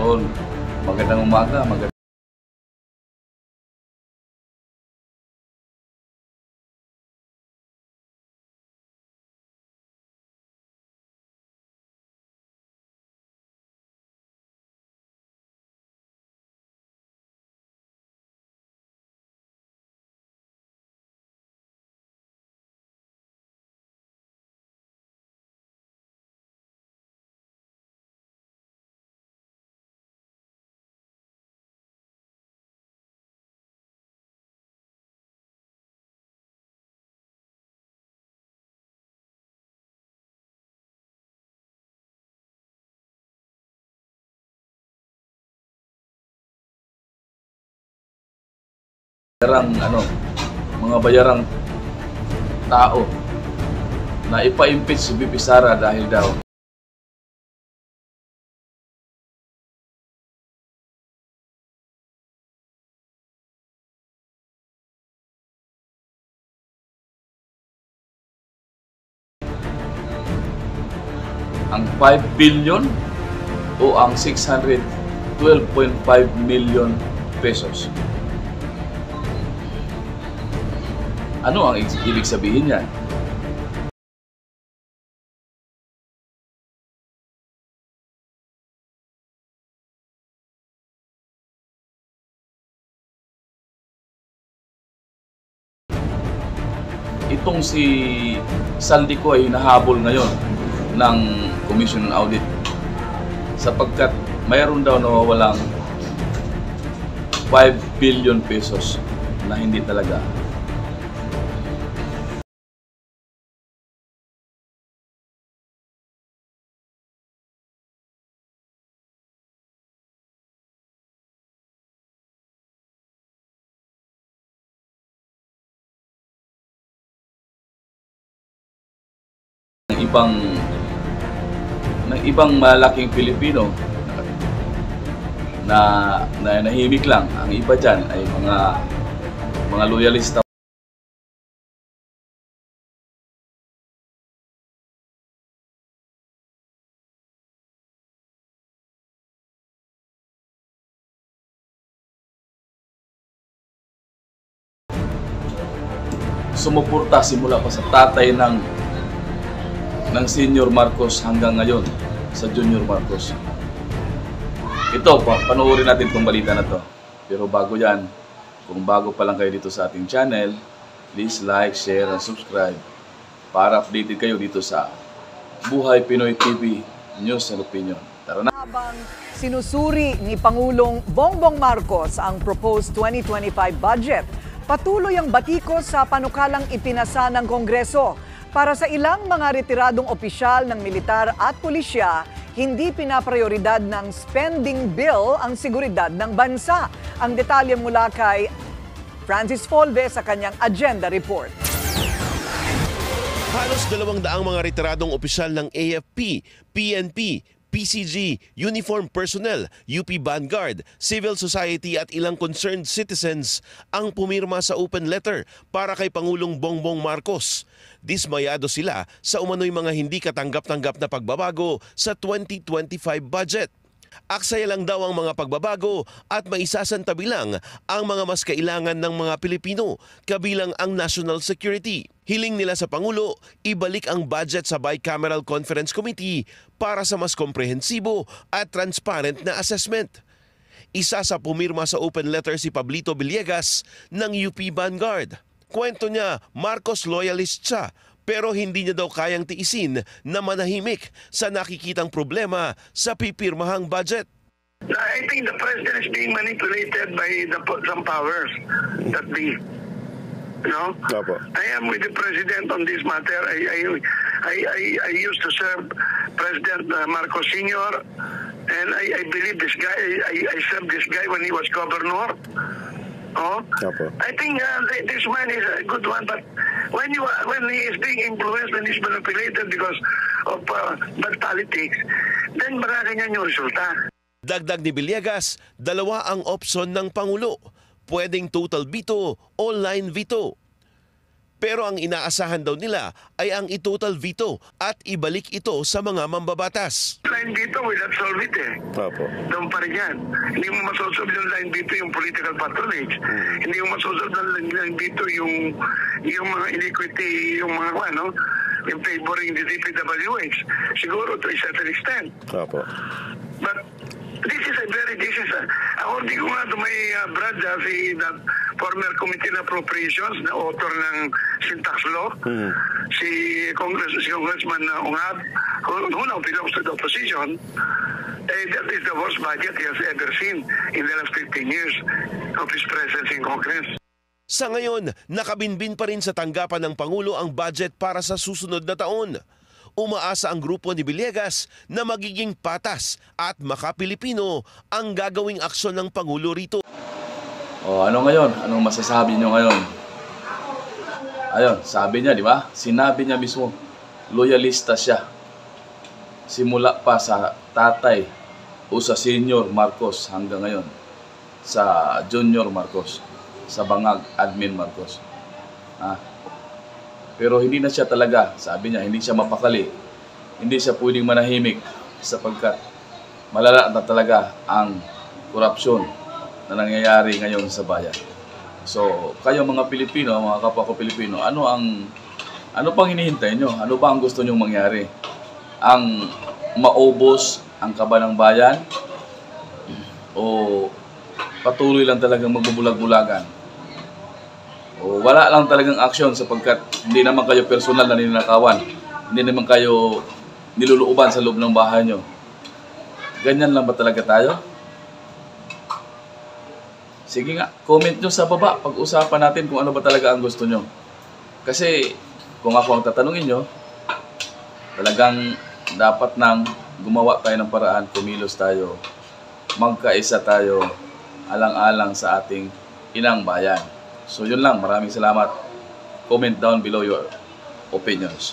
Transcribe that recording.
Tol, magandang umaga, mga bayarang tao na ipa-impeach si VP Sara dahil daw ang 5 billion o ang 612.5 million pesos. Ano ang ibig sabihin niyan? Itong si Saldico ay nahabol ngayon ng Commission on Audit sapagkat mayroon daw nawawalang 5 billion pesos na hindi talaga. Ng ibang malaking Pilipino na nahimik lang. Ang iba dyan ay mga loyalista. Sumuporta simula pa sa tatay ng Senior Marcos hanggang ngayon sa Junior Marcos. Ito, panoorin natin itong balita na to. Pero bago yan, kung bago pa lang kayo dito sa ating channel, please like, share, and subscribe para updated kayo dito sa Buhay Pinoy TV News and Opinion. Tara na! Habang sinusuri ni Pangulong Bongbong Marcos ang proposed 2025 budget, patuloy ang batikos sa panukalang ipinasa ng Kongreso. Para sa ilang mga retiradong opisyal ng militar at pulisya, hindi pinaprioridad ng spending bill ang seguridad ng bansa. Ang detalye mula kay Francis Folve sa kanyang agenda report. Halos 200 mga retiradong opisyal ng AFP, PNP, PCG, uniform personnel, UP Vanguard, civil society at ilang concerned citizens ang pumirma sa open letter para kay Pangulong Bongbong Marcos. Dismayado sila sa umano'y mga hindi katanggap-tanggap na pagbabago sa 2025 budget. Aksaya lang daw ang mga pagbabago at maisasantabi lang ang mga mas kailangan ng mga Pilipino, kabilang ang national security. Hiling nila sa Pangulo, ibalik ang budget sa Bicameral Conference Committee para sa mas komprehensibo at transparent na assessment. Isa sa pumirma sa open letter si Pablito Villegas ng UP Vanguard. Kwento niya, Marcos loyalist siya, pero hindi niya daw kayang tiisin na manahimik sa nakikitang problema sa pipirmahang budget. I think the president is being manipulated by some powers that be. No? I am with the president on this matter. I used to serve President Marcos Sr. and I believe this guy. I served this guy when he was governor. Oh, I think this man is a good one, but when he is being influenced, when he's manipulated because of bad politics, then marami niyan yung resulta. Dagdag ni Villegas, dalawa ang opsyon ng Pangulo. Pwedeng total veto o line veto. Pero ang inaasahan daw nila ay ang itotal veto at ibalik ito sa mga mambabatas. Line veto will not solve it eh. Opo. Doon pa rin yan. Hindi mo masosolve yung line veto yung political patronage. Hindi mo masosolve ng line veto yung mga iniquity, yung mga yung favoring the DPWH. Siguro to a certain extent. Opo. But this is according ko nga to my Brad, si the former Committee on Appropriations na author ng Syntax Law, si Congressman Ungab, who now belongs to the opposition, that is the worst budget he has ever seen in the last 15 years of his presence in Congress. Sa ngayon, nakabinbin pa rin sa tanggapan ng Pangulo ang budget para sa susunod na taon. Umaasa ang grupo ni Villegas na magiging patas at maka-Pilipino ang gagawing aksyon ng Pangulo rito. O ano ngayon? Anong masasabi nyo ngayon? Ayun, sabi niya, di ba? Sinabi niya mismo, loyalista siya. Simula pa sa tatay o sa senior Marcos hanggang ngayon. Sa junior Marcos. Sa bangag admin Marcos. Pero hindi na siya talaga, sabi niya, hindi siya mapakali. Hindi siya pwedeng manahimik sapagkat malala na talaga ang korupsyon na nangyayari ngayon sa bayan. So, kayo mga Pilipino, mga kapwa ko Pilipino, ano pang hinihintay nyo? Ano ba ang gusto nyong mangyari? Ang maubos ang kaba ng bayan? O patuloy lang talagang magbubulag-bulagan? O wala lang talagang aksyon sapagkat hindi naman kayo personal na ninakawan. Hindi naman kayo niluluuban sa loob ng bahay nyo. Ganyan lang ba talaga tayo? Sige nga, comment nyo sa baba. Pag-usapan natin kung ano ba talaga ang gusto nyo. Kasi kung ako ang tatanungin nyo, talagang dapat nang gumawa tayo ng paraan, kumilos tayo, magkaisa tayo, alang-alang sa ating inang bayan. So yun lang, maraming salamat. Comment down below your opinions.